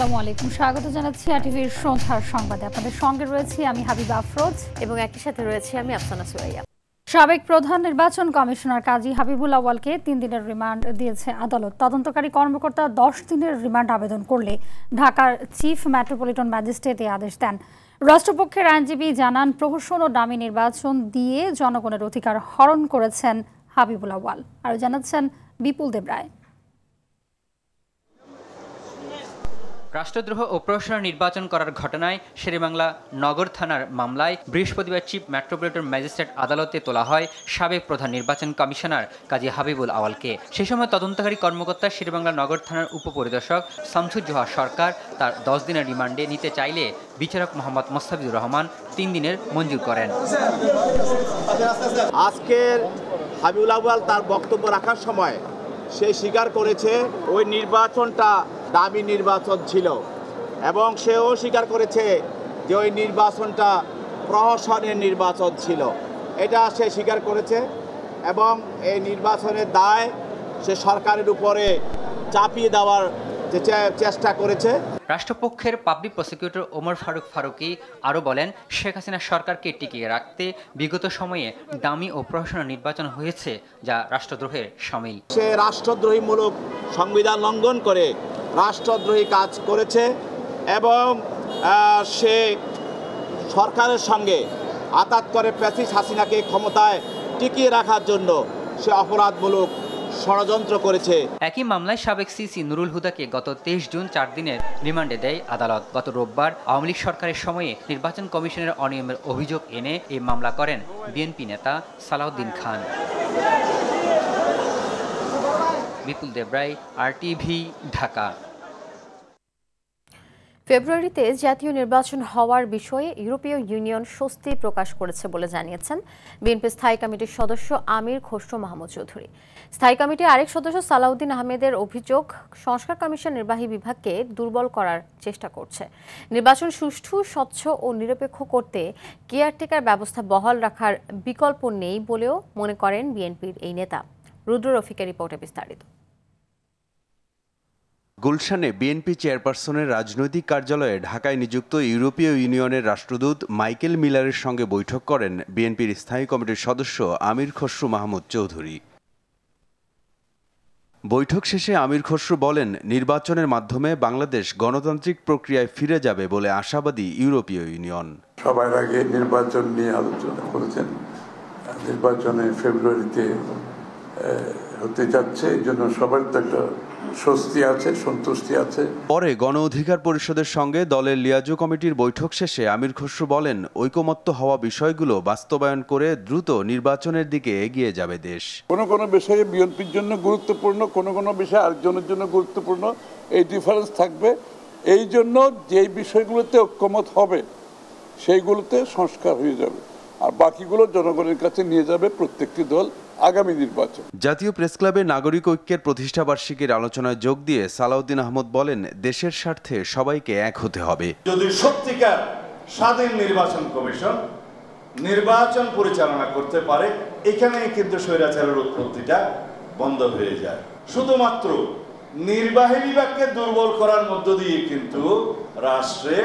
আসসালামু আলাইকুম, স্বাগত জানাচ্ছি আরটিভির সন্ধ্যার সংবাদে। আপনাদের সঙ্গে রয়েছি আমি হাবিবা আফরোজ এবং একই সাথে রয়েছি আমি আফসানা সুরাইয়া। সাবেক প্রধান নির্বাচন কমিশনার কাজী হাবিবুল আউয়ালকে 3 দিনের রিমান্ড দিয়েছে আদালত। তদন্তকারী কর্মকর্তা 10 দিনের রিমান্ড আবেদন করলে ঢাকার চিফ মেট্রোপলিটন ম্যাজিস্ট্রেট এই আদেশ দেন। রাষ্ট্রপক্ষের আইনজীবী জানান, প্রহসন ও ডামি নির্বাচন দিয়ে জনগণের অধিকার হরণ করেছেন হাবিবুল আউয়াল। আরও জানাচ্ছেন বিপুল দেবরায়। রাষ্ট্রদ্রোহ ও প্রহসন নির্বাচন করার ঘটনায় শেরেবাংলা নগর থানার মামলায় বৃহস্পতিবার চিফ মেট্রোপলিটন ম্যাজিস্ট্রেট আদালতে তোলা হয় সাবেক প্রধান নির্বাচন কমিশনার কাজী হাবিবুল আউয়ালকে। সেই সময় তদন্তকারী কর্মকর্তা শেরেবাংলা নগর থানার উপপরিদর্শক শামসুজ্জোহা সরকার তার 10 দিনের রিমান্ডে নিতে চাইলে বিচারক মোহাম্মদ মোস্তাফিজুর রহমান 3 দিনের মঞ্জুর করেন। আজকের হাবিবুল আউয়াল তার বক্তব্য রাখার সময় সে স্বীকার করেছে ওই নির্বাচনটা দামি নির্বাচন ছিল এবং সেও স্বীকার করেছে যে ওই নির্বাচনটা প্রহসনের নির্বাচন ছিল। এটা সে স্বীকার করেছে এবং এই নির্বাচনের দায় সে সরকারের উপরে চাপিয়ে দেওয়ার চেষ্টা করেছে। রাষ্ট্রপক্ষের পাবলিক প্রসিকিউটর ওমর ফারুক ফারুকি আরও বলেন, শেখ হাসিনা সরকারকে টিকিয়ে রাখতে বিগত সময়ে দামি ও প্রহসন নির্বাচন হয়েছে, যা রাষ্ট্রদ্রোহের শামিল। সে রাষ্ট্রদ্রোহীমূলক সংবিধান লঙ্ঘন করে রাষ্ট্রদ্রোহী কাজ করেছে এবং সে সরকারের সঙ্গে আতাত করে ফ্যাসিস্ট হাসিনাকে ক্ষমতায় টিকিয়ে রাখার জন্য সে অপরাধমূলক ষড়যন্ত্র করেছে। একই মামলায় সাবেক সিসি নুরুল হুদাকে গত 23 জুন 4 দিনের রিমান্ডে দেয় আদালত। গত রোববার আওয়ামী লীগ সরকারের সময়ে নির্বাচন কমিশনের অনিয়মের অভিযোগ এনে এই মামলা করেন বিএনপি নেতা সালাউদ্দিন খান। বিপুল দেবরায়, আরটিভি, ঢাকা। ফেব্রুয়ারিতে জাতীয় নির্বাচন হওয়ার বিষয়ে ইউরোপীয় ইউনিয়ন স্বস্তি প্রকাশ করেছে বলে জানিয়েছেন বিএনপি স্থায়ী কমিটির সদস্য আমির খসরু মাহমুদ চৌধুরী। স্থায়ী কমিটির আরেক সদস্য সালাউদ্দিন আহমেদের অভিযোগ, সংস্কার কমিশন নির্বাহী বিভাগকে দুর্বল করার চেষ্টা করছে। নির্বাচন সুষ্ঠু, স্বচ্ছ ও নিরপেক্ষ করতে কেয়ারটেকার ব্যবস্থা বহাল রাখার বিকল্প নেই বলেও মনে করেন বিএনপির এই নেতা। রুদ্র রফিকের রিপোর্টে বিস্তারিত। গুলশানে বিএনপি চেয়ারপারসনের রাজনৈতিক কার্যালয়ে ঢাকায় নিযুক্ত ইউরোপীয় ইউনিয়নের রাষ্ট্রদূত মাইকেল মিলারের সঙ্গে বৈঠক করেন বিএনপির স্থায়ী কমিটির সদস্য আমির খসরু মাহমুদ চৌধুরী। বৈঠক শেষে আমির খসরু বলেন, নির্বাচনের মাধ্যমে বাংলাদেশ গণতান্ত্রিক প্রক্রিয়ায় ফিরে যাবে বলে আশাবাদী ইউরোপীয় ইউনিয়ন। সবার আগে নির্বাচন নিয়ে আলোচনা করেছেন। নির্বাচনে ফেব্রুয়ারিতে হতে যাচ্ছে, এই জন্য সবার তো একটা স্বস্তি আছে, সন্তুষ্টি আছে। পরে গণ অধিকার পরিষদের সঙ্গে দলের লিয়াজো কমিটির বৈঠক শেষে আমির খসরু বলেন, ঐকমত্য হওয়া বিষয়গুলো বাস্তবায়ন করে দ্রুত নির্বাচনের দিকে এগিয়ে যাবে দেশ। কোনো কোনো বিষয়ে বিএনপির জন্য গুরুত্বপূর্ণ, কোনো কোনো বিষয় আরেকজনের জন্য গুরুত্বপূর্ণ, এই ডিফারেন্স থাকবে। এই জন্য যেই বিষয়গুলোতে ঐকমত হবে সেইগুলোতে সংস্কার হয়ে যাবে, আর বাকিগুলো জনগণের কাছে নিয়ে যাবে প্রত্যেকটি দল আগামী নির্বাচন। জাতীয় প্রেস ক্লাবে নাগরিক ঐক্যের প্রতিষ্ঠাবার্ষিকীর আলোচনায় যোগ দিয়ে সালাউদ্দিন আহমদ বলেন, দেশের স্বার্থে সবাইকে এক হতে হবে। যদি সত্যিকার স্বাধীন নির্বাচন কমিশন নির্বাচন পরিচালনা করতে পারে, এখানেই কিন্তু স্বৈরাচারের উৎপত্তিটা বন্ধ হয়ে যায়। শুধুমাত্র নির্বাহী বিভাগকে দুর্বল করার মধ্য দিয়ে কিন্তু রাষ্ট্রে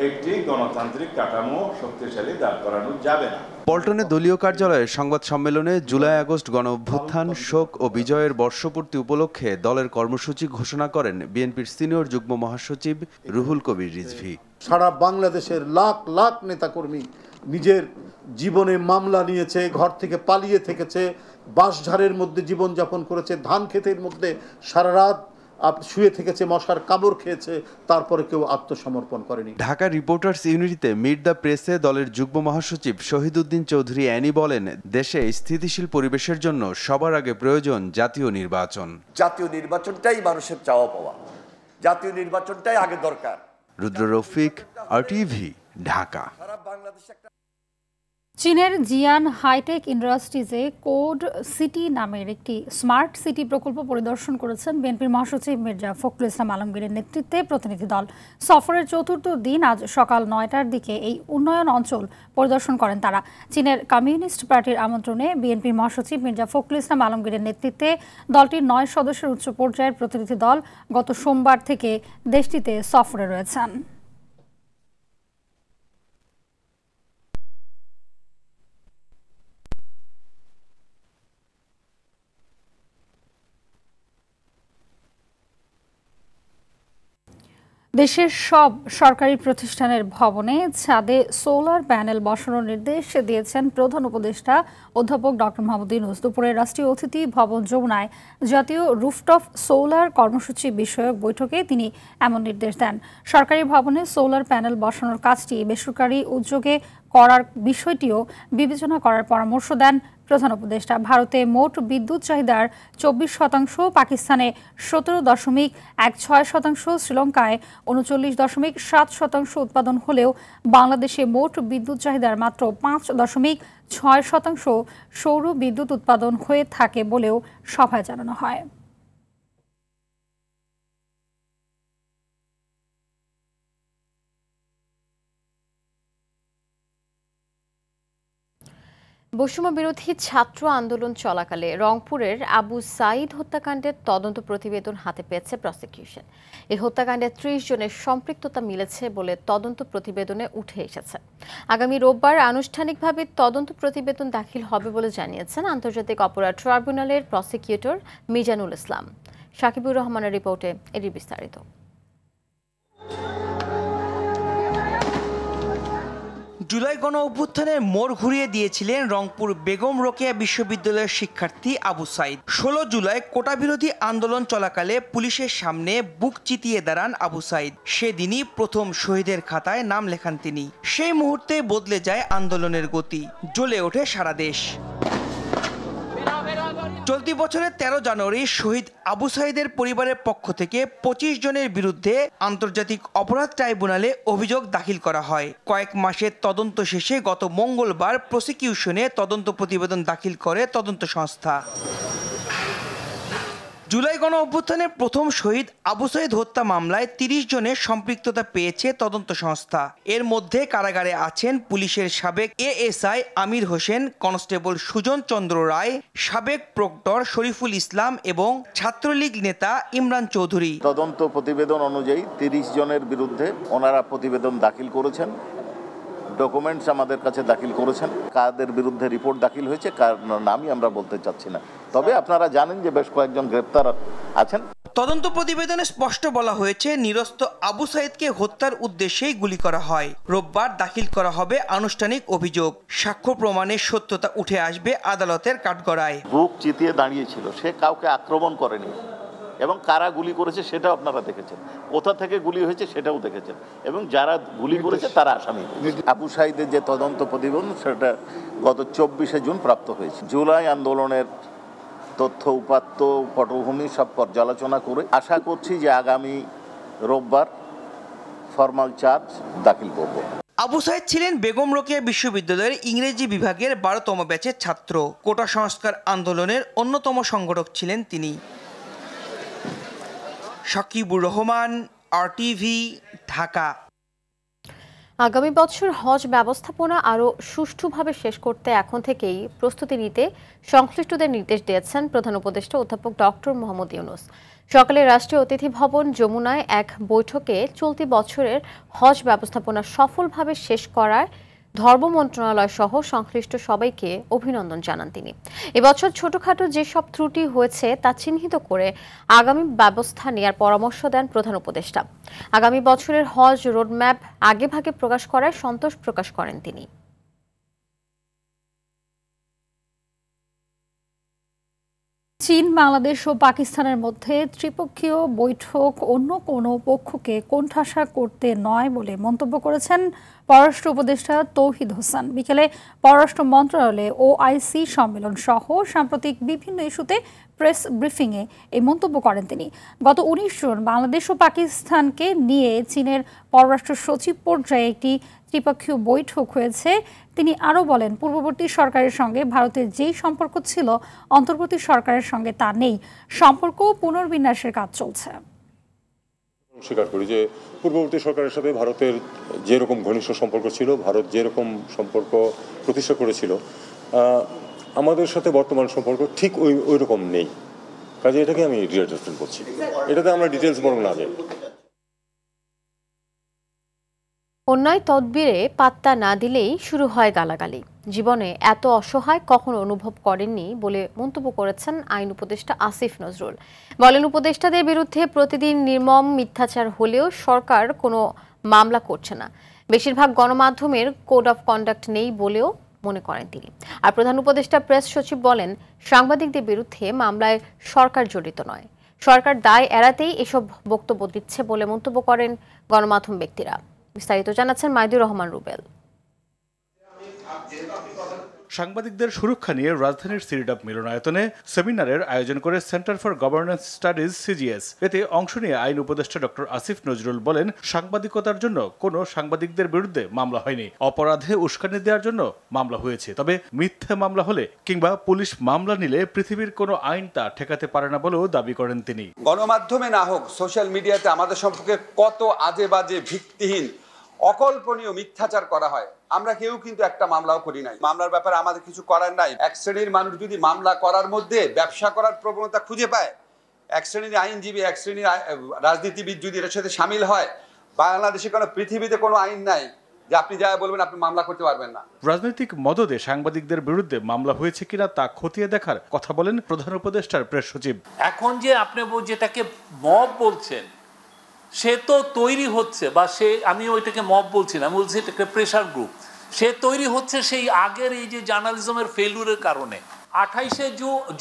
একটি গণতান্ত্রিক কাঠামো শক্তিশালী দাঁড় করানো যাবে না। পল্টনে দলীয় কার্যালয়ে সংবাদ সম্মেলনে জুলাই আগস্ট গণ অভ্যুত্থান, শোক ও বিজয়ের বর্ষপূর্তি উপলক্ষে দলের কর্মসূচি ঘোষণা করেন বিএনপির সিনিয়র যুগ্ম মহাসচিব রুহুল কবির রিজভী। সারা বাংলাদেশের লাখ লাখ নেতাকর্মী নিজের জীবনে মামলা নিয়েছে, ঘর থেকে পালিয়ে থেকেছে, বাঁশঝাড়ের মধ্যে জীবনযাপন করেছে, ধান ক্ষেতের মধ্যে সারা রাত শুয়ে থেকেছে, মশার কামড় খেয়েছে, তারপরে কেউ আত্মসমর্পণ করেনি। ঢাকা রিপোর্টার্স ইউনিটিতে মিট দ্য প্রেসে দলের যুগ্ম মহাসচিব শহীদউদ্দিন চৌধুরী অ্যানি বলেন, দেশে স্থিতিশীল পরিবেশের জন্য সবার আগে প্রয়োজন জাতীয় নির্বাচন। জাতীয় নির্বাচনটাই মানুষের চাওয়া পাওয়া, জাতীয় নির্বাচনটাই আগে দরকার। রুদ্র রফিক, আরটিভি, ঢাকা। চীনের জিয়ান হাইটেক ইন্ডাস্ট্রিজে কোড সিটি নামের একটি স্মার্ট সিটি প্রকল্প পরিদর্শন করেছেন বিএনপির মহাসচিব মির্জা ফখরুল ইসলাম আলমগীরের নেতৃত্বে প্রতিনিধি দল। সফরের চতুর্থ দিন আজ সকাল ৯টার দিকে এই উন্নয়ন অঞ্চল পরিদর্শন করেন তারা। চীনের কমিউনিস্ট পার্টির আমন্ত্রণে বিএনপির মহাসচিব মির্জা ফখরুল ইসলাম আলমগীরের নেতৃত্বে দলটির ৯ সদস্যের উচ্চ পর্যায়ের প্রতিনিধি দল গত সোমবার থেকে দেশটিতে সফরে রয়েছেন। দেশের সব সরকারি প্রতিষ্ঠানের ভবনে ছাদে সোলার প্যানেল বসানোর নির্দেশ দিয়েছেন প্রধান উপদেষ্টা অধ্যাপক ডক্টর মোহাম্মদ ইউনূস। দুপুরে রাষ্ট্রীয় অতিথি ভবন যমুনায় জাতীয় রুফটপ সোলার কর্মসূচি বিষয়ক বৈঠকে তিনি এমন নির্দেশ দেন। সরকারি ভবনে সোলার প্যানেল বসানোর কাজটি বেসরকারি উদ্যোগে করার বিষয়টিও বিবেচনা করার পরামর্শ দেন প্রধান উপদেষ্টা। ভারতে মোট বিদ্যুৎ চাহিদার 24%, পাকিস্তানে 17.16%, শ্রীলঙ্কায় 39.7% উৎপাদন হলেও বাংলাদেশে মোট বিদ্যুৎ চাহিদার মাত্র 5.6% সৌর বিদ্যুৎ উৎপাদন হয়ে থাকে বলেও সভায় জানানো হয়। বৈষম্য বিরোধী ছাত্র আন্দোলন চলাকালে রংপুরের আবু সাইদ হত্যাকাণ্ডের তদন্ত প্রতিবেদন হাতে পেয়েছে প্রসিকিউশন। এই হত্যাকাণ্ডে 30 জনের সম্পৃক্ততা মিলেছে বলে তদন্ত প্রতিবেদনে উঠে এসেছে। আগামী রোববার আনুষ্ঠানিকভাবে তদন্ত প্রতিবেদন দাখিল হবে বলে জানিয়েছেন আন্তর্জাতিক অপরাধ ট্রাইব্যুনালের প্রসিকিউটর মিজানুল ইসলাম। সাকিবুর রহমানের রিপোর্টে এর বিস্তারিত। জুলাই গণ অভ্যুত্থানের মোড় ঘুরিয়ে দিয়েছিলেন রংপুর বেগম রোকেয়া বিশ্ববিদ্যালয়ের শিক্ষার্থী আবু সাইদ। 16 জুলাই কোটা বিরোধী আন্দোলন চলাকালে পুলিশের সামনে বুক চিতিয়ে দাঁড়ান আবু সাইদ। সেদিনই প্রথম শহীদের খাতায় নাম লেখান তিনি। সেই মুহূর্তে বদলে যায় আন্দোলনের গতি, জ্বলে ওঠে সারা দেশ। চলতি বছরের 13 জানুয়ারি শহীদ আবু সাইদের পরিবারের পক্ষ থেকে 25 জনের বিরুদ্ধে আন্তর্জাতিক অপরাধ ট্রাইব্যুনালে অভিযোগ দাখিল করা হয়। কয়েক মাসের তদন্ত শেষে গত মঙ্গলবার প্রসিকিউশনে তদন্ত প্রতিবেদন দাখিল করে তদন্ত সংস্থা। জুলাই গণ অভ্যুত্থানের প্রথম শহীদ আবু সাইদ হত্যা মামলায় 30 জনের সম্পৃক্ততা পেয়েছে তদন্ত সংস্থা। এর মধ্যে কারাগারে আছেন পুলিশের সাবেক এএসআই আমির হোসেন, কনস্টেবল সুজন চন্দ্র রায়, সাবেক প্রক্টর শরীফুল ইসলাম এবং ছাত্রলীগ নেতা ইমরান চৌধুরী। তদন্ত প্রতিবেদন অনুযায়ী 30 জনের বিরুদ্ধে ওনারা প্রতিবেদন দাখিল করেছেন, ডকুমেন্টস আমাদের কাছে দাখিল করেছেন। কাদের বিরুদ্ধে রিপোর্ট দাখিল হয়েছে কার নামই আমরা বলতে চাচ্ছি না, তবে আপনারা জানেন যে বেশ কয়েকজন গ্রেপ্তার আছেন। তদন্ত প্রতিবেদনে স্পষ্ট বলা হয়েছে নিরস্ত আবু সাইদকে হত্যার উদ্দেশ্যেই গুলি করা হয়। রোববার দাখিল করা হবে আনুষ্ঠানিক অভিযোগ। সাক্ষ্য প্রমাণের সত্যতা উঠে আসবে আদালতের কাঠগড়ায়। বুক চিতিয়ে দাঁড়িয়েছিল, সে কাউকে আক্রমণ করেনি এবং কারা গুলি করেছে সেটাও আপনারা দেখেছেন, কোথা থেকে গুলি হয়েছে সেটাও দেখেছেন এবং যারা গুলি করেছে তারা আসামি। আবু সাইদের যে তদন্ত প্রতিবেদন সেটা গত 24শে জুন প্রাপ্ত হয়েছে। জুলাই আন্দোলনের তথ্য উপাত্ত পটভূমি সব পর্যালোচনা করে আশা করছি যে আগামী রোববার ফরমাল চার্জ দাখিল করব। আবু সাইদ ছিলেন বেগম রোকেয়া বিশ্ববিদ্যালয়ের ইংরেজি বিভাগের 12তম ব্যাচের ছাত্র। কোটা সংস্কার আন্দোলনের অন্যতম সংগঠক ছিলেন তিনি। সাকিবুর রহমান, RTV, ঢাকা। আগামী বছর হজ ব্যবস্থাপনা আরও সুষ্ঠুভাবে শেষ করতে এখন থেকেই প্রস্তুতি নিতে সংশ্লিষ্টদের নির্দেশ দিয়েছেন প্রধান উপদেষ্টা অধ্যাপক ডক্টর মোহাম্মদ ইউনূস। সকালে রাষ্ট্রীয় অতিথি ভবন যমুনায় এক বৈঠকে চলতি বছরের হজ ব্যবস্থাপনা সফলভাবে শেষ করার ধর্ম মন্ত্রণালয় সহ সংশ্লিষ্ট সবাইকে অভিনন্দন জানান তিনি। এবছর ছোটখাটো যেসব ত্রুটি হয়েছে তা চিহ্নিত করে আগামী ব্যবস্থা নেওয়ার পরামর্শ দেন প্রধান উপদেষ্টা। আগামী বছরের হজ রোডম্যাপ আগেভাগে প্রকাশ করায় সন্তোষ প্রকাশ করেন তিনি। চীন, বাংলাদেশ ও পাকিস্তানের মধ্যে ত্রিপক্ষীয় বৈঠক অন্য কোনো পক্ষকে কোণঠাসা করতে নয় বলে মন্তব্য করেছেন পররাষ্ট্র উপদেষ্টা তৌহিদ হোসেন। বিকেলে পররাষ্ট্র মন্ত্রণালয়ে OIC সম্মেলন সহ সাম্প্রতিক বিভিন্ন ইস্যুতে প্রেস ব্রিফিংয়ে এই মন্তব্য করেন তিনি। গত 19 জুন বাংলাদেশ ও পাকিস্তানকে নিয়ে চীনের পররাষ্ট্র সচিব পর্যায়ে একটি ত্রিপক্ষীয় বৈঠক হয়েছে। তিনি আরও বলেন, পূর্ববর্তী সরকারের সঙ্গে ভারতের যেই সম্পর্ক ছিল অন্তর্বর্তী সরকারের সঙ্গে তা নেই, সম্পর্ক পুনর্বিন্যাসের কাজ চলছে। স্বীকার করি যে পূর্ববর্তী সরকারের সাথে ভারতের যেরকম ঘনিষ্ঠ সম্পর্ক ছিল, ভারত যেরকম সম্পর্ক প্রতিষ্ঠা করেছিল, আমাদের সাথে বর্তমান সম্পর্ক ঠিক ওই রকম নেই। কাজে এটাকে আমি রিঅ্যাডজাস্টমেন্ট করছি, এটাতে আমরা ডিটেলস বরং না যাই। অন্যায় তদবিরে পাত্তা না দিলেই শুরু হয় গালাগালি। জীবনে এত অসহায় কখনো অনুভব করেননি বলে মন্তব্য করেছেন আইন উপদেষ্টা আসিফ নজরুল। বলেন, উপদেষ্টাদের বিরুদ্ধে প্রতিদিন নির্মম মিথ্যাচার হলেও সরকার কোনো মামলা করছে না। বেশিরভাগ গণমাধ্যমের কোড অফ কন্ডাক্ট নেই বলেও মনে করেন তিনি। আর প্রধান উপদেষ্টা প্রেস সচিব বলেন, সাংবাদিকদের বিরুদ্ধে মামলায় সরকার জড়িত নয়, সরকার দায় এড়াতেই এসব বক্তব্য দিচ্ছে বলে মন্তব্য করেন গণমাধ্যম ব্যক্তিরা। বিস্তারিত জানাচ্ছেন মাইদুর রহমান রুবেল। সাংবাদিকদের সুরক্ষা নিয়ে রাজধানীর সিরিডাপ মিলনায়তনে সেমিনারের আয়োজন করে centre for governance studies CGS. এতে অংশ নিয়ে আইন উপদেষ্টা ডক্টর আসিফ নজরুল বলেন, সাংবাদিকতার জন্য কোনো সাংবাদিকদের বিরুদ্ধে মামলা হয়নি, অপরাধে উস্কানি দেওয়ার জন্য মামলা হয়েছে। তবে মিথ্যে মামলা হলে কিংবা পুলিশ মামলা নিলে পৃথিবীর কোনো আইন তা ঠেকাতে পারে না বলেও দাবি করেন তিনি। গণমাধ্যমে না হোক, সোশ্যাল মিডিয়াতে আমাদের সম্পর্কে কত আজে বাজে, ভিত্তিহীন, অকল্পনীয় মিথ্যাচার করা হয়। আমরা কেউ কিন্তু একটা মামলাও করি নাই। মামলার ব্যাপারে আমাদের কিছু করার নাই। এক শ্রেণীর মানুষ যদি মামলা করার মধ্যে ব্যবসা করার প্রবণতা খুঁজে পায়, এক শ্রেণীর আইনজীবী, এক শ্রেণীর রাজনীতিবিদ যদি এর সাথে সামিল হয়, বাংলাদেশে কোনো পৃথিবীতে কোনো আইন নাই যে আপনি যা বলবেন আপনি মামলা করতে পারবেন না। রাজনৈতিক মদদে সাংবাদিকদের বিরুদ্ধে মামলা হয়েছে কিনা তা খতিয়ে দেখার কথা বলেন প্রধান উপদেষ্টার প্রেস সচিব। এখন যে আপনি যেটাকে মব বলছেন, সে তো তৈরি হচ্ছে, বা সে, আমি ওইটাকে মব বলছি না, আমি বলছি এটাকে প্রেশার গ্রুপ। সে তৈরি হচ্ছে সেই আগের এই যে জার্নালিজমের ফেলুরের কারণে। 28শে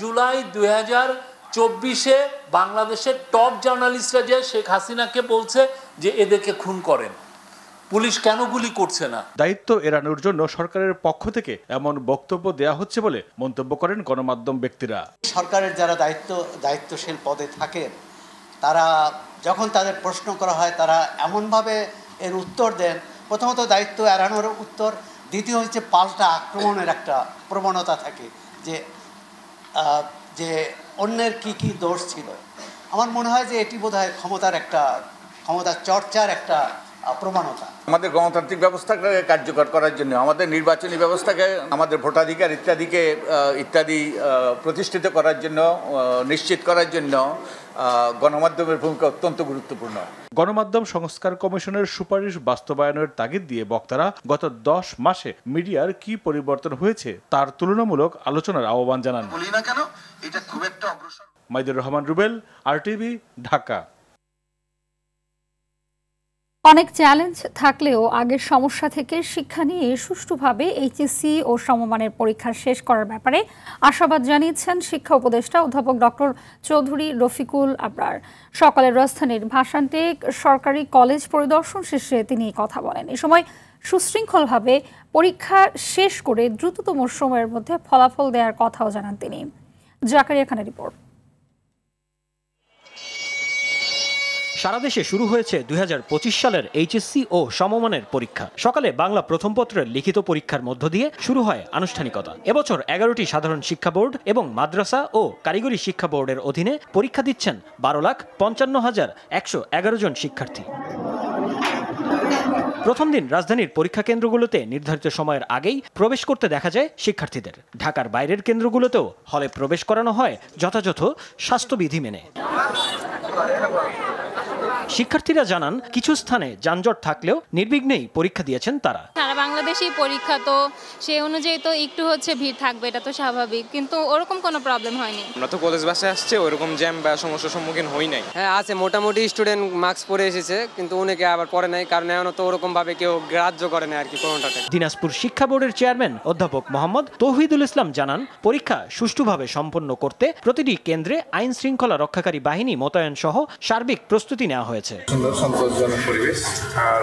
জুলাই 2024 বাংলাদেশের টপ জার্নালিস্টরা যে শেখ হাসিনাকে বলছে যে এদেরকে খুন করেন, পুলিশ কেন গুলি করছে না? দায়িত্ব এড়ানোর জন্য সরকারের পক্ষ থেকে এমন বক্তব্য দেওয়া হচ্ছে বলে মন্তব্য করেন গণমাধ্যম ব্যক্তিরা। সরকারের যারা দায়িত্বশীল পদে থাকেন, তারা যখন তাদের প্রশ্ন করা হয়, তারা এমনভাবে এর উত্তর দেন, প্রথমত দায়িত্ব এড়ানোর উত্তর, দ্বিতীয় হচ্ছে পাল্টা আক্রমণের একটা প্রবণতা থাকে, যে অন্যের কি দোষ ছিল। আমার মনে হয় যে এটি বোধহয় ক্ষমতা চর্চার একটা প্রবণতা। আমাদের গণতান্ত্রিক ব্যবস্থাকে কার্যকর করার জন্য, আমাদের নির্বাচনী ব্যবস্থাকে, আমাদের ভোটাধিকার ইত্যাদি প্রতিষ্ঠিত করার জন্য, নিশ্চিত করার জন্য গণমাধ্যমের ভূমিকা অত্যন্ত গুরুত্বপূর্ণ। গণমাধ্যম সংস্কার কমিশনের সুপারিশ বাস্তবায়নের তাগিদ দিয়ে বক্তারা গত 10 মাসে মিডিয়ার কি পরিবর্তন হয়েছে তার তুলনামূলক আলোচনার আহ্বান জানান। মাইদুর রহমান রুবেল, আরটিভি, ঢাকা। অনেক চ্যালেঞ্জ থাকলেও আগের সমস্যা থেকে শিক্ষা নিয়ে সুষ্ঠুভাবে এইচএসসি ও সমমানের পরীক্ষা শেষ করার ব্যাপারে আশাবাদ জানিয়েছেন শিক্ষা উপদেষ্টা অধ্যাপক ডক্টর চৌধুরী রফিকুল আবরার। সকালে রাজধানীর ভাষানটেক সরকারি কলেজ পরিদর্শন শেষে তিনি কথা বলেন। এ সময় সুশৃঙ্খলভাবে পরীক্ষা শেষ করে দ্রুততম সময়ের মধ্যে ফলাফল দেওয়ার কথাও জানান তিনি। জাকারিয়া খানের রিপোর্ট। সারা দেশে শুরু হয়েছে 2025 সালের এইচএসসি ও সমমানের পরীক্ষা। সকালে বাংলা প্রথম পত্রের লিখিত পরীক্ষার মধ্য দিয়ে শুরু হয় আনুষ্ঠানিকতা। এবছর 11টি সাধারণ শিক্ষা বোর্ড এবং মাদ্রাসা ও কারিগরি শিক্ষা বোর্ডের অধীনে পরীক্ষা দিচ্ছেন 12,55,111 জন শিক্ষার্থী। প্রথম দিন রাজধানীর পরীক্ষা কেন্দ্রগুলোতে নির্ধারিত সময়ের আগেই প্রবেশ করতে দেখা যায় শিক্ষার্থীদের। ঢাকার বাইরের কেন্দ্রগুলোতেও হলে প্রবেশ করানো হয় যথাযথ স্বাস্থ্যবিধি মেনে। শিক্ষার্থীরা জানান, কিছু স্থানে যানজট থাকলেও নির্বিঘ্নেই পরীক্ষা দিয়েছেন তারা। সারা বাংলাদেশি পরীক্ষা, তো সেই অনুযায়ী তো একটু ভিড় থাকবে, এটা তো স্বাভাবিক, কিন্তু ওরকম কোনো প্রবলেম হয়নি। আমরা তো কলেজ বাসে আসছে, ওরকম জ্যাম বা সমস্যার সম্মুখীন হই নাই। হ্যাঁ আছে, মোটামুটি স্টুডেন্ট মাস্ক পরে এসেছে, কিন্তু অনেকে আবার পরে নাই, কারণ এখনো তো ওরকম ভাবে কেউ গ্রাহ্য করে না আর কি কোনোটাতে। দিনাজপুর শিক্ষা বোর্ডের চেয়ারম্যান অধ্যাপক মোহাম্মদ তৌহিদুল ইসলাম জানান, পরীক্ষা সুষ্ঠুভাবে সম্পন্ন করতে প্রতিটি কেন্দ্রে আইন শৃঙ্খলা রক্ষাকারী বাহিনী মোতায়েন সহ সার্বিক প্রস্তুতি নেওয়া হয়েছে। সুন্দর সন্তোষজনক পরিবেশ আর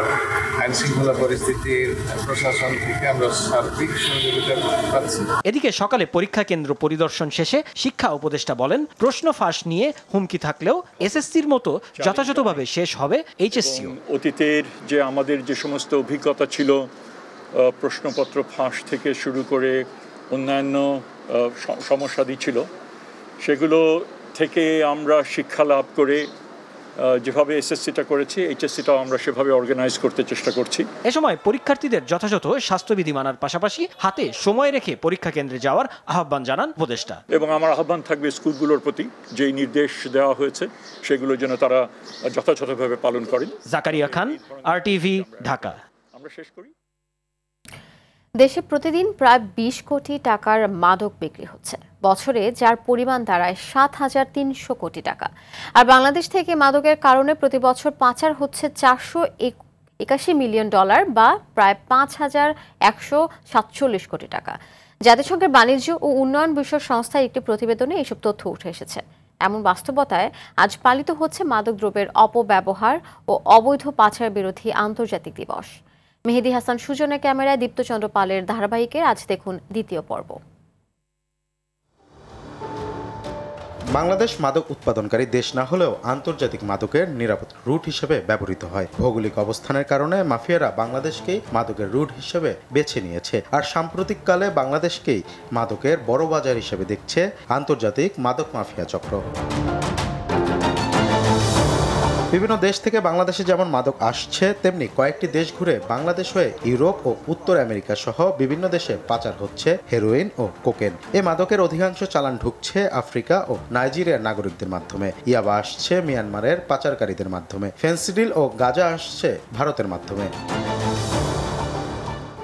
আইন শৃঙ্খলা পরিস্থিতির প্রশাসন থেকে আমরা সার্বিক সহযোগিতা পাচ্ছি। এদিকে সকালে পরীক্ষা কেন্দ্র পরিদর্শন শেষে শিক্ষা উপদেষ্টা বলেন, প্রশ্ন ফাঁস নিয়ে হুমকি থাকলেও এসএসসির মতো যথাযথভাবে শেষ হবে এইচএসসিও। অতীতের যে আমাদের যে সমস্ত অভিজ্ঞতা ছিল, প্রশ্নপত্র ফাঁস থেকে শুরু করে অন্যান্য সমস্যাদি ছিল, সেগুলো থেকে আমরা শিক্ষা লাভ করে যেভাবে এসএসসিটা করেছি, এইচএসসিটাও আমরা সেভাবে অর্গানাইজ করতে চেষ্টা করছি। এ সময় পরীক্ষার্থীদের যথাযথ স্বাস্থ্যবিধি মানার পাশাপাশি হাতে সময় রেখে পরীক্ষা কেন্দ্রে যাওয়ার আহ্বান জানান উপদেষ্টা। এবং আমার আহ্বান থাকবে স্কুলগুলোর প্রতি, যেই নির্দেশ দেওয়া হয়েছে সেগুলো যেন তারা যথাযথভাবে পালন করেন। জাকারিয়া খান, RTV, ঢাকা। আমরা শেষ করি। দেশে প্রতিদিন প্রায় 20 কোটি টাকার মাদক বিক্রি হচ্ছে বছরে, যার পরিমাণ দাঁড়ায় 7,300 কোটি টাকা। আর বাংলাদেশ থেকে মাদকের কারণে প্রতি বছর পাচার হচ্ছে $481 মিলিয়ন বা প্রায় 5,147 কোটি টাকা। জাতিসংঘের বাণিজ্য ও উন্নয়ন বিষয়ক সংস্থার একটি প্রতিবেদনে এইসব তথ্য উঠে এসেছে। এমন বাস্তবতায় আজ পালিত হচ্ছে মাদকদ্রব্যের অপব্যবহার ও অবৈধ পাচার বিরোধী আন্তর্জাতিক দিবস। মেহেদী হাসান সুজনের ক্যামেরায় দীপ্তচন্দ্র পালের ধারাবাহিকের আজ দেখুন দ্বিতীয় পর্ব। বাংলাদেশ মাদক উৎপাদনকারী দেশ না হলেও আন্তর্জাতিক মাদকের নিরাপদ রুট হিসেবে ব্যবহৃত হয়। ভৌগোলিক অবস্থানের কারণে মাফিয়ারা বাংলাদেশকেই মাদকের রুট হিসেবে বেছে নিয়েছে। আর সাম্প্রতিককালে বাংলাদেশকেই মাদকের বড় বাজার হিসেবে দেখছে আন্তর্জাতিক মাদক মাফিয়া চক্র। বিভিন্ন দেশ থেকে বাংলাদেশে যেমন মাদক আসছে, তেমনি কয়েকটি দেশ ঘুরে বাংলাদেশ হয়ে ইউরোপ ও উত্তর আমেরিকা সহ বিভিন্ন দেশে পাচার হচ্ছে হেরোইন ও কোকেন। এ মাদকের অধিকাংশ চালান ঢুকছে আফ্রিকা ও নাইজেরিয়ার নাগরিকদের মাধ্যমে, ইয়াবা আসছে মিয়ানমারের পাচারকারীদের মাধ্যমে, ফেন্সিডিল ও গাঁজা আসছে ভারতের মাধ্যমে।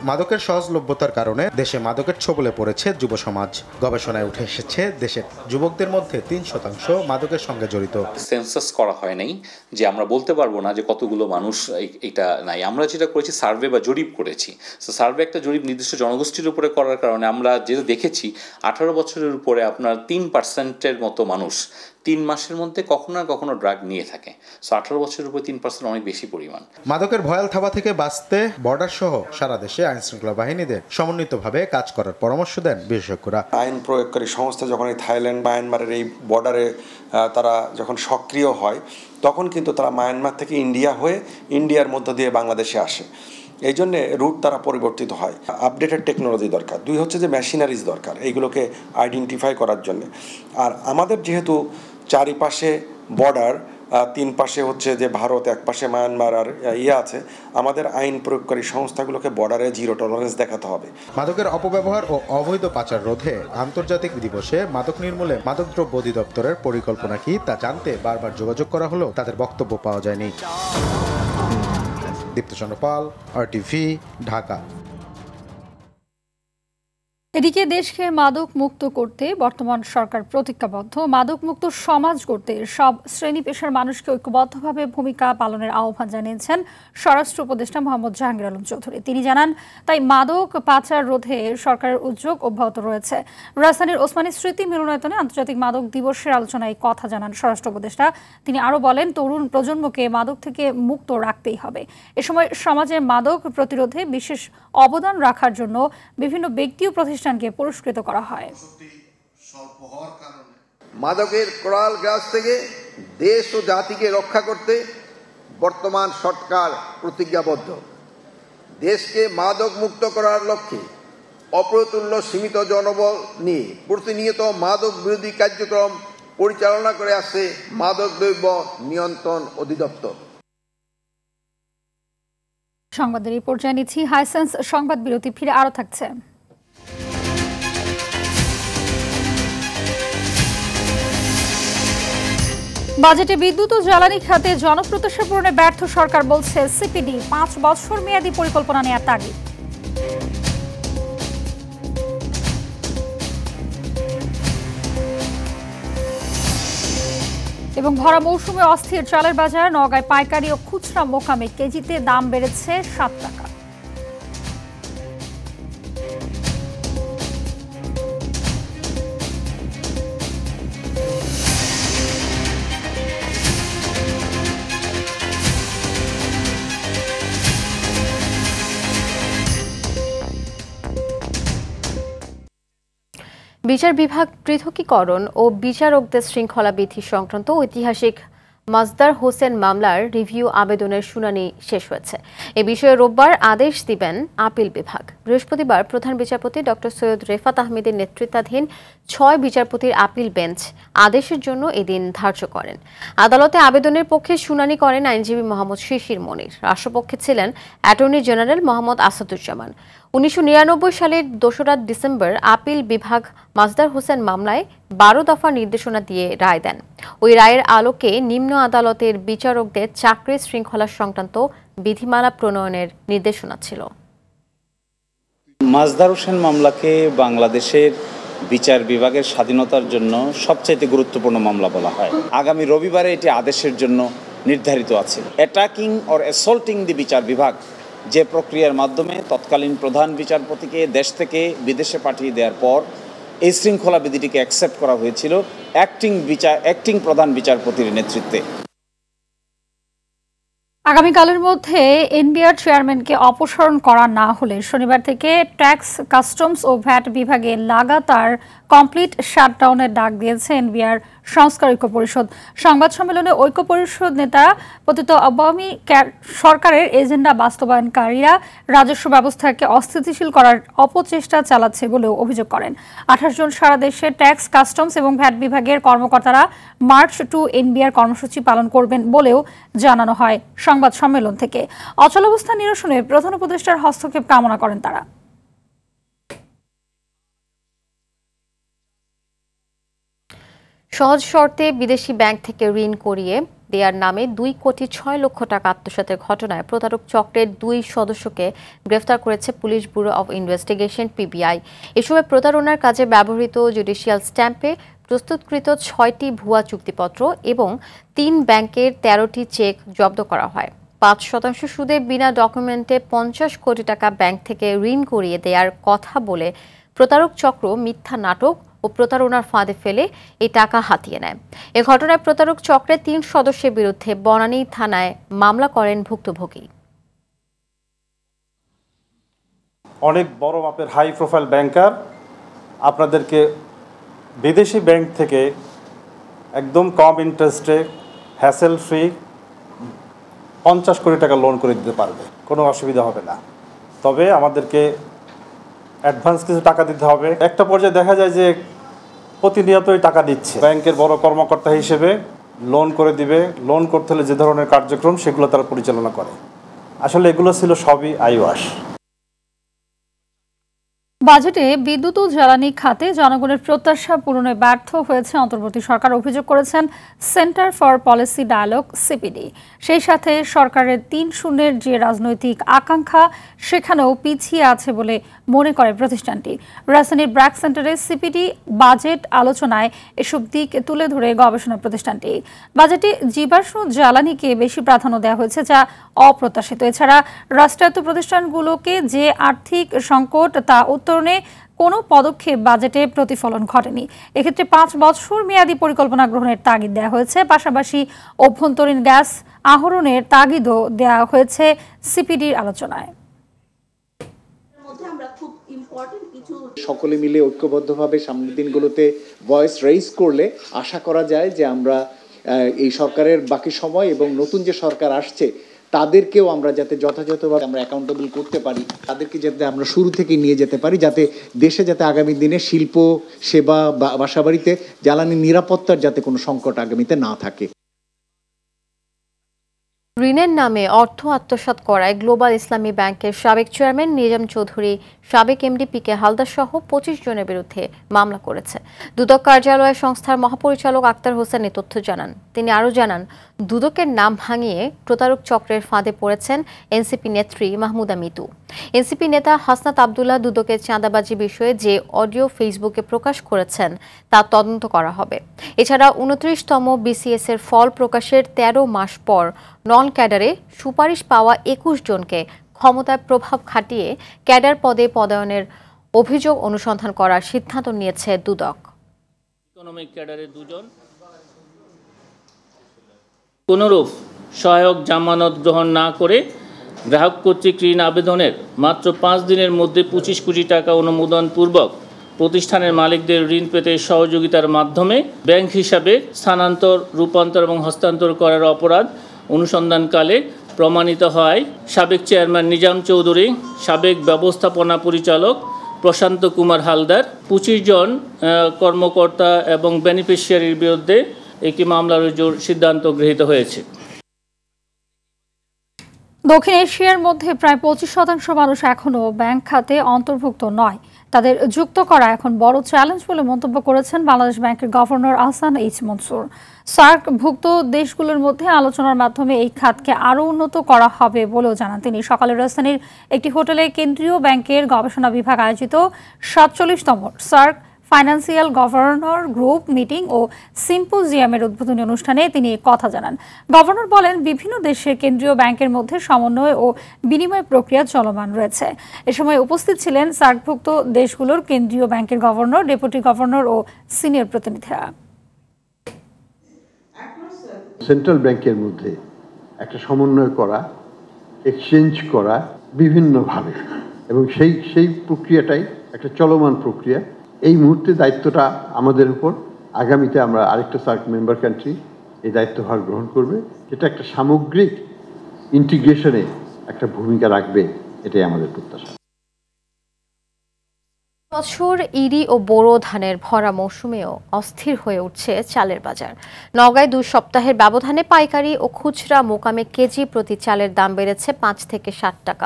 মাদকের সহজলভ্যতার কারণে দেশে মাদকের ছোবলে পড়েছে যুব সমাজ। গবেষণায় উঠে এসেছে দেশের যুবকদের মধ্যে 3% মাদকের সঙ্গে জড়িত। সেন্সাস করা হয় নাই যে আমরা বলতে পারবো না যে কতগুলো মানুষ এটা নাই। আমরা যেটা করেছি সার্ভে বা জরিপ করেছি। তো সার্ভে একটা জরিপ নির্দিষ্ট জনগোষ্ঠীর উপরে করার কারণে আমরা যেটা দেখেছি 18 বছরের উপরে আপনার 3%-এর মতো মানুষ 3 মাসের মধ্যে কখনো না কখনো ড্রাগ নিয়ে থাকে। সো 18 বছরের উপরে 3% অনেক বেশি পরিমাণ। মাদকের ভয়াল থাবা থেকে বাঁচতে বর্ডার সহ সারা দেশে আইনশৃঙ্খলা বাহিনীদের সমন্বিতভাবে কাজ করার পরামর্শ দেন বিশেষজ্ঞরা। আইন প্রয়োগকারী সংস্থা যখন এই থাইল্যান্ড মায়ানমারের এই বর্ডারে তারা যখন সক্রিয় হয়, তখন কিন্তু তারা মায়ানমার থেকে ইন্ডিয়া হয়ে ইন্ডিয়ার মধ্য দিয়ে বাংলাদেশে আসে। এই জন্যে রুট তারা পরিবর্তিত হয়। আপডেটেড টেকনোলজি দরকার। 2 হচ্ছে যে মেশিনারিজ দরকার এইগুলোকে আইডেন্টিফাই করার জন্য। আর আমাদের যেহেতু চারিপাশে বর্ডার, 3 পাশে হচ্ছে যে ভারত, 1 পাশে মায়ানমার আর আছে, আমাদের আইন প্রয়োগকারী সংস্থাগুলোকে বর্ডারে জিরো টলারেন্স দেখাতে হবে। মাদকের অপব্যবহার ও অবৈধ পাচার রোধে আন্তর্জাতিক দিবসে মাদক নির্মূলে মাদকদ্রব্য অধিদপ্তরের পরিকল্পনা কি তা জানতে বারবার যোগাযোগ করা হলেও তাদের বক্তব্য পাওয়া যায়নি। দীপ্তচন্দ্র পাল, RTV, ঢাকা। এদিকে দেশকে মাদক মুক্ত করতে বর্তমান সরকার প্রতিজ্ঞাবদ্ধ। মাদক মুক্ত সমাজ করতে সব শ্রেণী পেশার মানুষকে ঐক্যবদ্ধভাবে ভূমিকা পালনের আহ্বান জানিয়েছেন স্বরাষ্ট্র উপদেষ্টা মোহাম্মদ জাহাঙ্গীর আলম চৌধুরী। তিনি জানান, তাই মাদক পাচার রোধে সরকারের উদ্যোগ অব্যাহত রয়েছে। রাজধানীর ওসমানী স্মৃতি মিলনায়তনে আন্তর্জাতিক মাদক দিবসের আলোচনায় কথা জানান স্বরাষ্ট্র উপদেষ্টা। তিনি আরও বলেন, তরুণ প্রজন্মকে মাদক থেকে মুক্ত রাখতেই হবে। এ সময় সমাজে মাদক প্রতিরোধে বিশেষ অবদান রাখার জন্য বিভিন্ন ব্যক্তি ও প্রতিষ্ঠানকে পুরস্কৃত করা হয়। মাদকের করাল গ্রাস থেকে দেশ ও জাতিকে রক্ষা করতে বর্তমান সরকার প্রতিজ্ঞাবদ্ধ। দেশকে মাদক মুক্ত করার লক্ষ্যে অপ্রতুল্য সীমিত জনবল নিয়ে প্রতিনিয়ত মাদক বিরোধী কার্যক্রম পরিচালনা করে আসছে মাদক দ্রব্য নিয়ন্ত্রণ অধিদপ্তর। সংবাদের এই পর্যায়ে নিচ্ছি হাইসেন্স সংবাদ বিরতি, ফিরে আরও থাকছে। বাজেটে বিদ্যুৎ ও জ্বালানি খাতে জনপ্রত্যাশা পূরণে ব্যর্থ সরকার, বলছে সিপিডি। 5 বছর মেয়াদী পরিকল্পনা নেওয়ার তাগিদ। এবং ভরা মৌসুমে অস্থির চালের বাজার, নওগাঁয় পাইকারি ও খুচরা মোকামে কেজিতে দাম বেড়েছে 7 টাকা। বিচার বিভাগ পৃথকীকরণ ও বিচারকদের শৃঙ্খলা বৃদ্ধি সংক্রান্ত ঐতিহাসিক মাজদার হোসেন মামলার রিভিউ আবেদনের শুনানি শেষ হয়েছে। এ বিষয়ে রোববার আদেশ দিবেন আপিল বিভাগ। বৃহস্পতিবার প্রধান বিচারপতি ডক্টর সৈয়দ রেফাত আহমেদের নেতৃত্বাধীন ৬ বিচারপতির আপিল বেঞ্চ আদেশের জন্য এদিন ধার্য করেন। আদালতে আবেদনের পক্ষে শুনানি করেন আইনজীবী মোহাম্মদ শিশির মনির। রাষ্ট্রপক্ষে ছিলেন অ্যাটর্নি জেনারেল মোহাম্মদ আসাদুজ্জামান। ১৯৯৯ সালের ২রা ডিসেম্বর আপিল বিভাগ মাজদার হোসেন মামলায় ১২ দফা নির্দেশনা দিয়ে রায় দেন। ওই রায়ের আলোকে নিম্ন আদালতের বিচারকদের চাকরি শৃঙ্খলা সংক্রান্ত বিধিমালা প্রণয়নের নির্দেশনা ছিল। মাজদার হোসেন মামলাকে বাংলাদেশের বিচার বিভাগের স্বাধীনতার জন্য সবচাইতে গুরুত্বপূর্ণ মামলা বলা হয়। আগামী রবিবারে এটি আদেশের জন্য নির্ধারিত আছে। অ্যাটাকিং অর অ্যাসল্টিং দি বিচার বিভাগ যে প্রক্রিয়ার মাধ্যমে তৎকালীন প্রধান বিচারপতিকে দেশ থেকে বিদেশে পাঠিয়ে দেওয়ার পর এই শৃঙ্খলা বিধিটিকে অ্যাকসেপ্ট করা হয়েছিল অ্যাক্টিং প্রধান বিচারপতির নেতৃত্বে। আগামীকালের মধ্যে এনবিআর চেয়ারম্যানকে অপসারণ করা না হলে শনিবার থেকে ট্যাক্স, কাস্টমস ও ভ্যাট বিভাগে লাগাতার কমপ্লিট শাটডাউনের ডাক দিয়েছে এনবিআর সংস্কার ঐক্য পরিষদ। সংবাদ সম্মেলনে ঐক্য পরিষদ নেতারা পতিত আওয়ামী সরকারের এজেন্ডা বাস্তবায়নকারীরা রাজস্ব ব্যবস্থাকে অস্থিতিশীল করার অপচেষ্টা চালাচ্ছে বলেও অভিযোগ করেন। ২৮ জন সারা দেশে ট্যাক্স, কাস্টমস এবং ভ্যাট বিভাগের কর্মকর্তারা মার্চ টু এনবিআর কর্মসূচি পালন করবেন বলেও জানানো হয় সংবাদ সম্মেলন থেকে। অচলাবস্থা নিরসনে প্রধান উপদেষ্টার হস্তক্ষেপ কামনা করেন তারা। সহজ শর্তে বিদেশি ব্যাংক থেকে ঋণ করিয়ে দেয়ার নামে 2,06,00,000 টাকা আত্মসাতের ঘটনায় প্রতারক চক্রের 2 সদস্যকে গ্রেফতার করেছে police bureau of investigation PBI. এ সময় প্রতারণার কাজে ব্যবহৃত জুডিশিয়াল স্ট্যাম্পে প্রস্তুতকৃত 6টি ভুয়া চুক্তিপত্র এবং 3 ব্যাংকের 13টি চেক জব্দ করা হয়। 5% সুদে বিনা ডকুমেন্টে 50 কোটি টাকা ব্যাংক থেকে ঋণ করিয়ে দেওয়ার কথা বলে প্রতারক চক্র মিথ্যা নাটক ও প্রতারণার ফাঁদে ফেলে এই টাকা হাতিয়ে নেয়। এ ঘটনায় প্রতারক চক্রের 3 সদস্যের বিরুদ্ধে বনানী থানায় মামলা করেন ভুক্তভোগী। অনেক বড় মাপের হাই প্রোফাইল ব্যাংকার আপনাদেরকে বিদেশি ব্যাংক থেকে একদম কম ইন্টারেস্টে হ্যাসেল ফ্রি 50 কোটি টাকা লোন করে দিতে পারবে, কোনো অসুবিধা হবে না। তবে আমাদেরকে অ্যাডভান্স কিছু টাকা দিতে হবে। একটা পর্যায়ে দেখা যায় যে প্রতিনিয়তই টাকা দিচ্ছে। ব্যাংকের বড় কর্মকর্তা হিসেবে লোন করে দিবে, লোন করতে হলে যে ধরনের কার্যক্রম সেগুলো তারা পরিচালনা করে। আসলে এগুলো ছিল সবই আইওয়াশ। বাজেটে বিদ্যুৎ ও জ্বালানি খাতে জনগণের প্রত্যাশা পূরণে ব্যর্থ হয়েছে অন্তর্বর্তী সরকার, অভিযোগ করেছেন Centre for Policy Dialogue CPD. সেই সাথে সরকারের ৩-০ যে রাজনৈতিক আকাঙ্ক্ষা সেখানেও পিছিয়ে আছে বলে মনে করে প্রতিষ্ঠানটি। রাজধানীর ব্র্যাক সেন্টারে সিপিডি বাজেট আলোচনায় এসব দিক তুলে ধরে গবেষণা প্রতিষ্ঠানটি। বাজেটে জীবাশ্ম জ্বালানিকে বেশি প্রাধান্য দেওয়া হয়েছে, যা অপ্রত্যাশিত। এছাড়া রাষ্ট্রায়ত্ত প্রতিষ্ঠানগুলোকে যে আর্থিক সংকট তা উত্তরণে কোনো পদক্ষেপ বাজেটে প্রতিফলন ঘটেনি। এক্ষেত্রে 5 বছর মেয়াদী পরিকল্পনা গ্রহণের তাগিদ দেওয়া হয়েছে। পাশাপাশি অভ্যন্তরীণ গ্যাস আহরণের তাগিদও দেওয়া হয়েছে সিপিডির আলোচনায়। সকলে মিলে ঐক্যবদ্ধভাবে সামনের দিনগুলোতে ভয়েস রেইজ করলে আশা করা যায় যে আমরা এই সরকারের বাকি সময় এবং নতুন যে সরকার আসছে তাদেরকেও আমরা যাতে যথাযথভাবে আমরা অ্যাকাউন্টেবল করতে পারি, তাদেরকে যাতে আমরা শুরু থেকে নিয়ে যেতে পারি, যাতে দেশে যাতে আগামী দিনে শিল্প, সেবা, বাসাবাড়িতে জ্বালানি নিরাপত্তার যাতে কোনো সংকট আগামীতে না থাকে। ঋণের নামে অর্থ আত্মসাৎ করায় গ্লোবাল ইসলামী ব্যাংকের সাবেক চেয়ারম্যান নিজাম চৌধুরী, সাবেক এমডি পিকে হালদার সহ 25 জনের বিরুদ্ধে মামলা করেছে। দুদক কার্যালয় সংস্থার মহাপরিচালক আক্তার হোসেন এ তথ্য জানান। তিনি আরও জানান, দুদকের নাম ভাঙিয়ে প্রতারক চক্রের ফাঁদে পড়েছেন এনসিপি নেত্রী মাহমুদা মিতু। এনসিপি নেতা হাসনাত আবদুল্লাহ দুদকের চাঁদাবাজি বিষয়ে যে অডিও ফেসবুকে প্রকাশ করেছেন তা তদন্ত করা হবে। এছাড়া 29তম বিসিএস এর ফল প্রকাশের 13 মাস পর নন ক্যাডারে সুপারিশ পাওয়া 21 জনকে ক্ষমতায় প্রভাব খাটিয়ে ক্যাডার পদে পদায়নের অভিযোগ অনুসন্ধান করার সিদ্ধান্ত নিয়েছে দুদক। ইকোনমিক ক্যাডারে 2 জন, কোনরূপ সহায়ক জামানত গ্রহণ না করে গ্রাহক কর্তৃক ঋণ আবেদনের মাত্র 5 দিনের মধ্যে 25 কোটি টাকা অনুমোদন পূর্বক প্রতিষ্ঠানের মালিকদের ঋণ পেতে সহযোগিতার মাধ্যমে ব্যাংক হিসাবে স্থানান্তর, রূপান্তর এবং হস্তান্তর করার অপরাধ অনুসন্ধানকালে প্রমাণিত হয় সাবেক চেয়ারম্যান নিজাম চৌধুরী, সাবেক ব্যবস্থাপনা পরিচালক প্রশান্ত কুমার হালদার, 25 জন কর্মকর্তা এবং বেনিফিশিয়ারির বিরুদ্ধে একটি মামলা রুজুর সিদ্ধান্ত গৃহীত হয়েছে। দক্ষিণ এশিয়ার মধ্যে প্রায় 25% মানুষ এখনও ব্যাংক খাতে অন্তর্ভুক্ত নয়। তাদের যুক্ত করা এখন বড় চ্যালেঞ্জ বলে মন্তব্য করেছেন বাংলাদেশ ব্যাংকের গভর্নর আহসান এইচ মনসুর। সার্ক-ভুক্ত দেশগুলোর মধ্যে আলোচনার মাধ্যমে এই খাতকে আরও উন্নত করা হবে বলেও জানান তিনি। সকালে রাজধানীর একটি হোটেলে কেন্দ্রীয় ব্যাংকের গবেষণা বিভাগ আয়োজিত 47তম SAARC financial governor group meeting ও সিম্পোজিয়ামের উদ্বোধনী অনুষ্ঠানে তিনি কথা জানান। গভর্নর বলেন, বিভিন্ন দেশের কেন্দ্রীয় ব্যাংকের মধ্যে সমন্বয় ও বিনিময় প্রক্রিয়া চলমান রয়েছে। এ সময় উপস্থিত ছিলেন সার্কভুক্ত দেশগুলোর কেন্দ্রীয় ব্যাংকের গভর্নর, ডেপুটি গভর্নর ও সিনিয়র প্রতিনিধিরা। সেন্ট্রাল ব্যাংকের মধ্যে একটা সমন্বয় করা, এক্সচেঞ্জ করা বিভিন্নভাবে, এবং সেই প্রক্রিয়াটাই একটা চলমান প্রক্রিয়া। এই মুহূর্তে দায়িত্বটা আমাদের উপর। আগামীতে আমরা আরেকটা সার্ক মেম্বার কান্ট্রি এই দায়িত্বভার গ্রহণ করবে, যেটা একটা সামগ্রিক ইন্টিগ্রেশনে একটা ভূমিকা রাখবে, এটাই আমাদের প্রত্যাশা। বছর ইরি ও বোরো ধানের ভরা মৌসুমেও অস্থির হয়ে উঠছে চালের বাজার। নওগাঁয় 2 সপ্তাহের ব্যবধানে পাইকারি ও খুচরা মোকামে কেজি প্রতি চালের দাম বেড়েছে 5 থেকে 7 টাকা।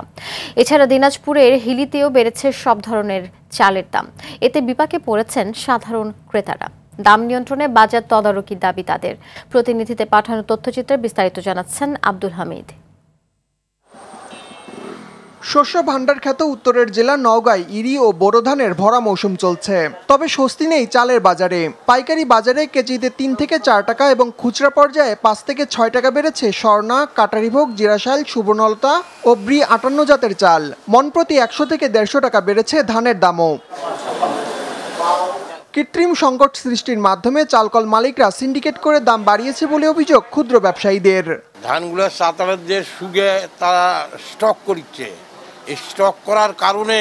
এছাড়া দিনাজপুরের হিলিতেও বেড়েছে সব ধরনের চালের দাম। এতে বিপাকে পড়েছেন সাধারণ ক্রেতারা। দাম নিয়ন্ত্রণে বাজার তদারকির দাবি তাদের। প্রতিনিধিতে পাঠানো তথ্যচিত্রে বিস্তারিত জানাচ্ছেন আব্দুল হামিদ। শস্য ভাণ্ডার খ্যাত উত্তরের জেলা নওগাঁয় ইরি ও বোরো ধানের ভরা মৌসুম চলছে, তবে স্বস্তি নেই চালের বাজারে। পাইকারি বাজারে কেজিতে 3 থেকে 4 টাকা এবং খুচরা পর্যায়ে 5 থেকে 6 টাকা বেড়েছে স্বর্ণা, কাটারিভোগ, জিরাশাইল, সুবর্ণলতা ও ব্রি 58 জাতের চাল। মন প্রতি 100 থেকে 150 টাকা বেড়েছে ধানের দামও। কৃত্রিম সংকট সৃষ্টির মাধ্যমে চালকল মালিকরা সিন্ডিকেট করে দাম বাড়িয়েছে বলে অভিযোগ ক্ষুদ্র ব্যবসায়ীদের। ধানগুলো সাতারাদের সুগে তারা স্টক করছে, এই স্টক করার কারণে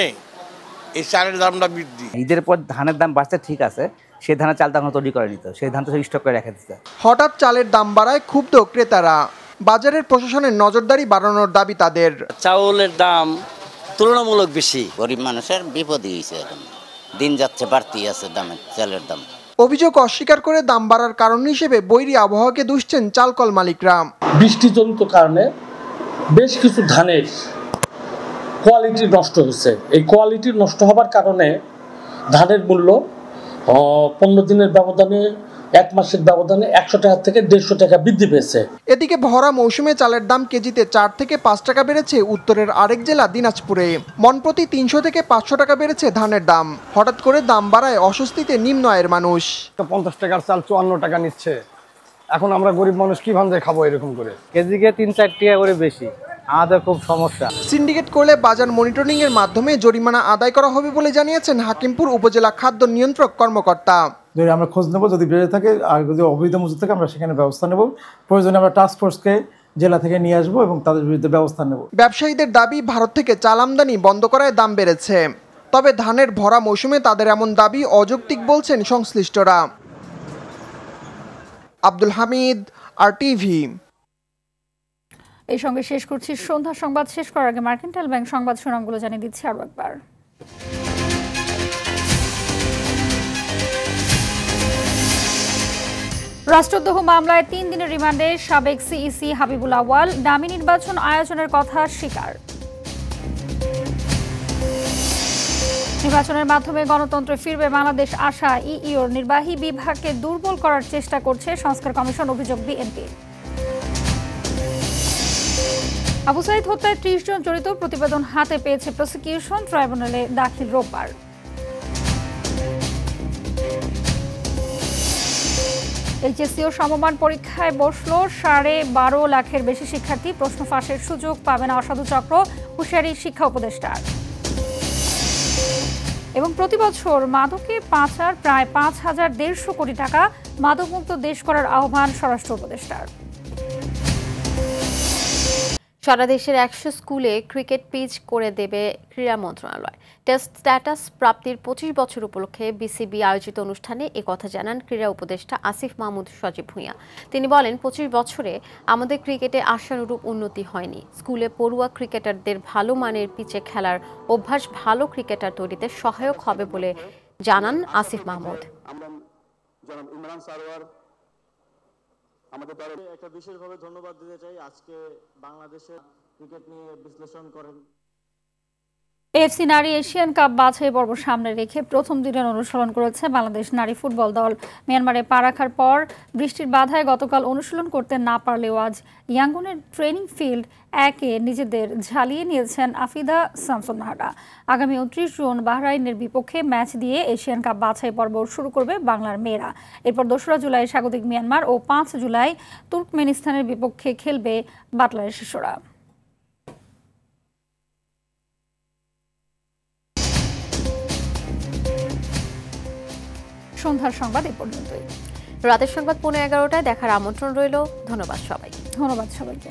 এই চালের দামটা বৃদ্ধি। ঈদের পর ধানের দাম বাড়ছে, ঠিক আছে, সেই ধানের চাল তখন তৈরি করে নিত, সেই ধান তো স্টক করে রেখে দিতে। হঠাৎ চালের দাম বাড়ায় ক্ষুব্ধ ক্রেতারা। বাজারের প্রশাসনের নজরদারি বাড়ানোর দাবি তাদের। চাউলের দাম তুলনামূলক বেশি, গরিব মানুষের বিপদই হয়েছে, এখন দিন যাচ্ছে বাড়তি আছে দামের চালের দাম। অভিযোগ অস্বীকার করে দাম বাড়ার কারণ হিসেবে বৈরী আবহাওয়াকে দুষছেন চালকল মালিকরা। বৃষ্টিজনিত কারণে বেশ কিছু ধানের কোয়ালিটি নষ্ট হয়েছে। এই কোয়ালিটি নষ্ট হবার কারণে ধানের মূল্য 15 দিনের ব্যবধানে, 1 মাসের ব্যবধানে 100 টাকা থেকে 150 টাকা বৃদ্ধি পেয়েছে। এদিকে ভরা মৌসুমে চালের দাম কেজিতে 4 থেকে 5 টাকা বেড়েছে উত্তরের আরেক জেলা দিনাজপুরে। মন প্রতি 300 থেকে 500 টাকা বেড়েছে ধানের দাম। হঠাৎ করে দাম বাড়ায় অস্বস্তিতে নিম্ন আয়ের মানুষ। 50 টাকার চাল 54 টাকা নিচ্ছে, এখন আমরা গরিব মানুষ কিভাবে খাবো এরকম করে? কেজিকে 3-4 টাকা করে বেশি, আমাদের খুব সমস্যা। সিন্ডিকেট করলে বাজার মনিটরিং এর মাধ্যমে জরিমানা আদায় করা হবে বলে জানিয়েছেন হাকিমপুর উপজেলা খাদ্য নিয়ন্ত্রক কর্মকর্তা। যদি আমরা খোঁজ নেব, যদি বেড়ে থাকে আর যদি অবৈধ মজুদ থাকে আমরা সেখানে ব্যবস্থা নেব। প্রয়োজনে আমরা টাস্ক ফোর্সকে জেলা থেকে নিয়ে আসবো এবং তাদের বিরুদ্ধে ব্যবস্থা নেব। ব্যবসায়ীদের দাবি, ভারত থেকে চাল আমদানি বন্ধ করায় দাম বেড়েছে। তবে ধানের ভরা মৌসুমে তাদের এমন দাবি অযৌক্তিক বলছেন সংশ্লিষ্টরা। আব্দুল হামিদ, RTV। এই সঙ্গে শেষ করছি সন্ধ্যা সংবাদ। শেষ করার আগে মার্কেন্টাইল ব্যাংক সংবাদ শিরোনামগুলো জানিয়ে দিচ্ছি আরও একবার। রাষ্ট্রদ্রোহ মামলায় 3 দিনের রিমান্ডে সাবেক সিইসি হাবিবুল আউয়াল, ডামি নির্বাচন আয়োজনের কথা স্বীকার। নির্বাচনের মাধ্যমে গণতন্ত্রে ফিরবে বাংলাদেশ আশা ইইওর নির্বাহী বিভাগকে দুর্বল করার চেষ্টা করছে সংস্কার কমিশন, অভিযোগ বিএনপি। আবু সাইদ হত্যায় 30 জন জড়িত প্রতিবেদন হাতে পেয়েছে প্রসিকিউশন, ট্রাইব্যুনালে দাখিল রোববার। এইচএসসি ও সমমান পরীক্ষায় বসলো 12.5 লাখের বেশি শিক্ষার্থী, প্রশ্ন ফাঁসের সুযোগ পাবে না অসাধু চক্র, হুঁশিয়ারি শিক্ষা উপদেষ্টার। এবং প্রতি বছর মাদকে পাচার প্রায় 5,150 কোটি টাকা, মাদকমুক্ত দেশ করার আহ্বান স্বরাষ্ট্র উপদেষ্টার। সারা দেশের 100 স্কুলে ক্রিকেট পিচ করে দেবে ক্রীড়া মন্ত্রণালয়। টেস্ট স্ট্যাটাস প্রাপ্তির 25 বছর উপলক্ষে বিসিবি আয়োজিত অনুষ্ঠানে একথা জানান ক্রীড়া উপদেষ্টা আসিফ মাহমুদ সজীব ভূঁইয়া। তিনি বলেন, 25 বছরে আমাদের ক্রিকেটে আশানুরূপ উন্নতি হয়নি। স্কুলে পড়ুয়া ক্রিকেটারদের ভালো মানের পিচে খেলার অভ্যাস ভালো ক্রিকেটার তৈরিতে সহায়ক হবে বলে জানান আসিফ মাহমুদ। আমাদের দলকে একটা বিশেষভাবে ধন্যবাদ দিতে চাই, আজকে বাংলাদেশের ক্রিকেট নিয়ে বিশ্লেষণ করেন। এফসি নারী এশিয়ান কাপ বাছাই পর্ব সামনে রেখে প্রথম দিনের অনুশীলন করেছে বাংলাদেশ নারী ফুটবল দল। মিয়ানমারে পা রাখার পর বৃষ্টির বাধায় গতকাল অনুশীলন করতে না পারলেও আজ ইয়াঙ্গুনের ট্রেনিং ফিল্ড 1-এ নিজেদের ঝালিয়ে নিয়েছেন আফিদা শামসুন নাহারা। আগামী 29 জুন বাহরাইনের বিপক্ষে ম্যাচ দিয়ে এশিয়ান কাপ বাছাই পর্ব শুরু করবে বাংলার মেয়েরা। এরপর 2রা জুলাই স্বাগতিক মিয়ানমার ও 5 জুলাই তুর্কমেনিস্তানের বিপক্ষে খেলবে বাটলারের শিশুরা। সন্ধ্যার সংবাদ এ পর্যন্তই। রাতের সংবাদ 11:15টায় দেখার আমন্ত্রণ রইল। ধন্যবাদ সবাইকে।